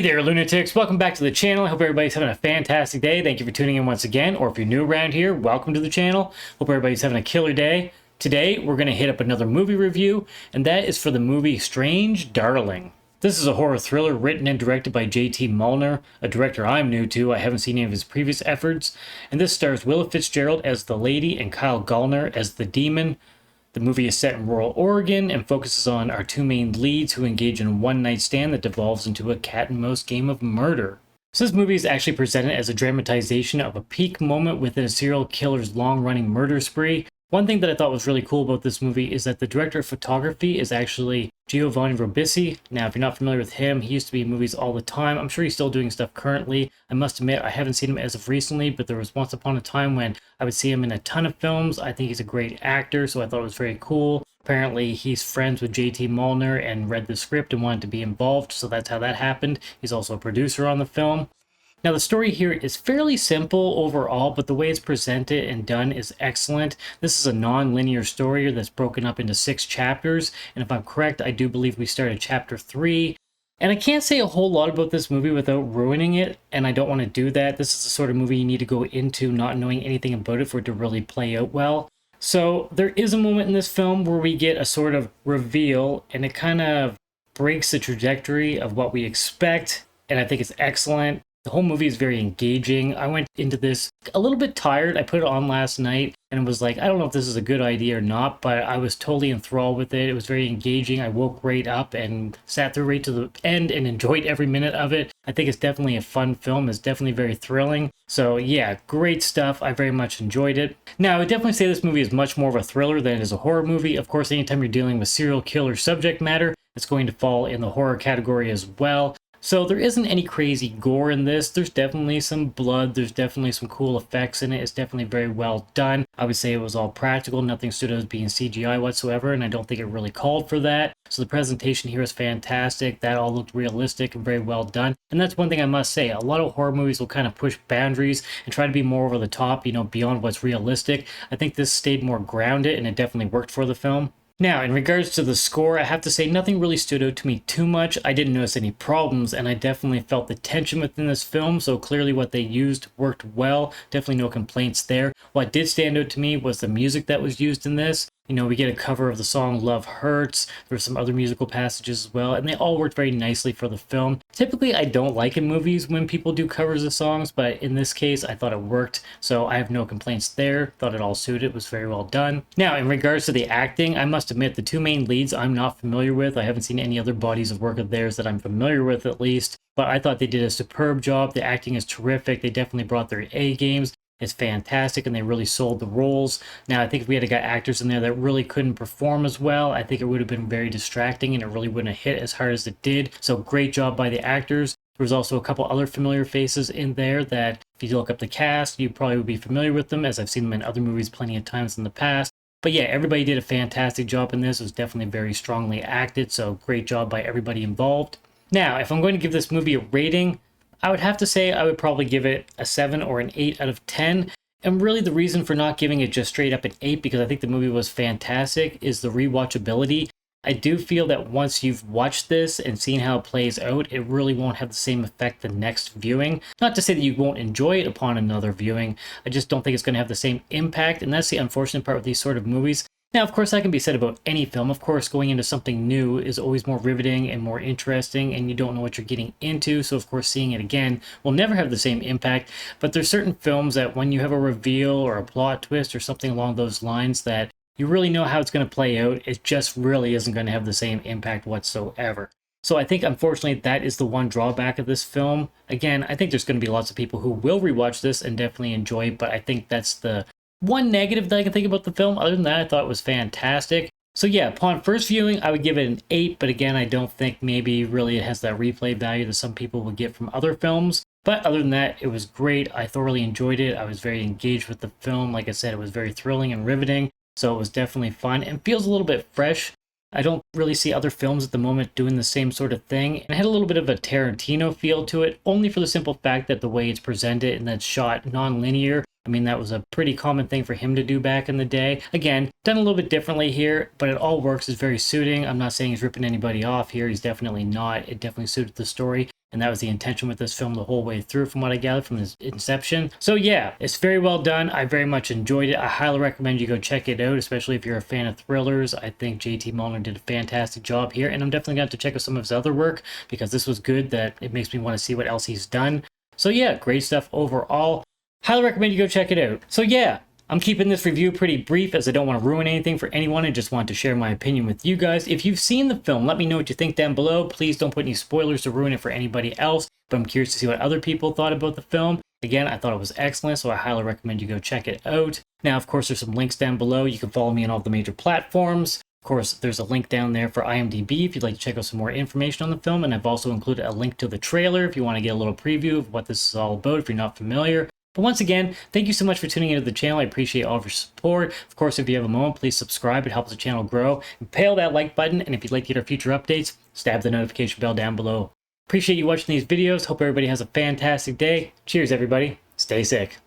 Hey there, lunatics. Welcome back to the channel. I hope everybody's having a fantastic day. Thank you for tuning in once again, or if you're new around here, welcome to the channel. Hope everybody's having a killer day. Today, we're going to hit up another movie review, and that is for the movie Strange Darling. This is a horror thriller written and directed by J.T. Mulner, a director I'm new to. I haven't seen any of his previous efforts, and this stars Willa Fitzgerald as the lady and Kyle Gallner as the demon. The movie is set in rural Oregon and focuses on our two main leads who engage in a one-night stand that devolves into a cat-and-mouse game of murder. So this movie is actually presented as a dramatization of a peak moment within a serial killer's long-running murder spree. One thing that I thought was really cool about this movie is that the director of photography is actually Giovanni Ribisi. Now, if you're not familiar with him, he used to be in movies all the time. I'm sure he's still doing stuff currently. I must admit, I haven't seen him as of recently, but there was once upon a time when I would see him in a ton of films. I think he's a great actor, so I thought it was very cool. Apparently, he's friends with J.T. Mulner and read the script and wanted to be involved, so that's how that happened. He's also a producer on the film. Now, the story here is fairly simple overall, but the way it's presented and done is excellent. This is a non-linear story that's broken up into 6 chapters, and if I'm correct, I do believe we start at chapter 3. And I can't say a whole lot about this movie without ruining it, and I don't want to do that. This is the sort of movie you need to go into not knowing anything about it for it to really play out well. So there is a moment in this film where we get a sort of reveal, and it kind of breaks the trajectory of what we expect, and I think it's excellent. The whole movie is very engaging. I went into this a little bit tired. I put it on last night and was like, I don't know if this is a good idea or not, but I was totally enthralled with it. It was very engaging. I woke right up and sat through right to the end and enjoyed every minute of it. I think it's definitely a fun film. It's definitely very thrilling. So yeah, great stuff. I very much enjoyed it. Now, I would definitely say this movie is much more of a thriller than it is a horror movie. Of course, anytime you're dealing with serial killer subject matter, it's going to fall in the horror category as well. So there isn't any crazy gore in this. There's definitely some blood. There's definitely some cool effects in it. It's definitely very well done. I would say it was all practical. Nothing stood out as being CGI whatsoever, and I don't think it really called for that. So the presentation here is fantastic. That all looked realistic and very well done. And that's one thing I must say. A lot of horror movies will kind of push boundaries and try to be more over the top, beyond what's realistic. I think this stayed more grounded, and it definitely worked for the film. Now, in regards to the score, I have to say nothing really stood out to me too much. I didn't notice any problems, and I definitely felt the tension within this film, so clearly what they used worked well. Definitely no complaints there. What did stand out to me was the music that was used in this. We get a cover of the song Love Hurts. There were some other musical passages as well, and they all worked very nicely for the film. Typically, I don't like in movies when people do covers of songs, but in this case, I thought it worked, so I have no complaints there. Thought it all suited. It was very well done. Now, in regards to the acting, I must admit the two main leads I'm not familiar with. I haven't seen any other bodies of work of theirs that I'm familiar with, at least, but I thought they did a superb job. The acting is terrific. They definitely brought their A games. It's fantastic, and they really sold the roles. Now, I think if we had got actors in there that really couldn't perform as well, I think it would have been very distracting, and it really wouldn't have hit as hard as it did. So great job by the actors. There was also a couple other familiar faces in there that, if you look up the cast, you probably would be familiar with them, as I've seen them in other movies plenty of times in the past. But yeah, everybody did a fantastic job in this. It was definitely very strongly acted, so great job by everybody involved. Now, if I'm going to give this movie a rating, I would have to say I would probably give it a 7 or an 8 out of 10. And really the reason for not giving it just straight up an 8, because I think the movie was fantastic, is the rewatchability. I do feel that once you've watched this and seen how it plays out, it really won't have the same effect the next viewing. Not to say that you won't enjoy it upon another viewing. I just don't think it's going to have the same impact, and that's the unfortunate part with these sort of movies. Now, of course, that can be said about any film. Of course, going into something new is always more riveting and more interesting, and you don't know what you're getting into. So, of course, seeing it again will never have the same impact. But there's certain films that when you have a reveal or a plot twist or something along those lines that you really know how it's going to play out, it just really isn't going to have the same impact whatsoever. So I think, unfortunately, that is the one drawback of this film. Again, I think there's going to be lots of people who will rewatch this and definitely enjoy it, but I think that's the one negative that I can think about the film. Other than that, I thought it was fantastic. So yeah, upon first viewing, I would give it an 8, but again, I don't think maybe really it has that replay value that some people would get from other films. But other than that, it was great. I thoroughly enjoyed it. I was very engaged with the film. Like I said, it was very thrilling and riveting, so it was definitely fun and feels a little bit fresh. I don't really see other films at the moment doing the same sort of thing. And it had a little bit of a Tarantino feel to it, only for the simple fact that the way it's presented and that's shot non-linear. I mean, that was a pretty common thing for him to do back in the day. Again, done a little bit differently here, but it all works. It's very suiting. I'm not saying he's ripping anybody off here. He's definitely not. It definitely suited the story. and that was the intention with this film the whole way through from what I gathered from its inception. So yeah, it's very well done. I very much enjoyed it. I highly recommend you go check it out, especially if you're a fan of thrillers. I think JT Mulner did a fantastic job here, and I'm definitely going to have to check out some of his other work because this was good that it makes me want to see what else he's done. So yeah, great stuff overall. Highly recommend you go check it out. So yeah, I'm keeping this review pretty brief as I don't want to ruin anything for anyone. I just want to share my opinion with you guys. If you've seen the film, let me know what you think down below. Please don't put any spoilers to ruin it for anybody else, but I'm curious to see what other people thought about the film. Again, I thought it was excellent, so I highly recommend you go check it out. Now, of course, there's some links down below. You can follow me on all the major platforms. Of course, there's a link down there for IMDB if you'd like to check out some more information on the film, and I've also included a link to the trailer if you want to get a little preview of what this is all about if you're not familiar. But once again, thank you so much for tuning into the channel. I appreciate all of your support. Of course, if you have a moment, please subscribe. It helps the channel grow. Impale that like button, and if you'd like to get our future updates, stab the notification bell down below. Appreciate you watching these videos. Hope everybody has a fantastic day. Cheers, everybody. Stay sick.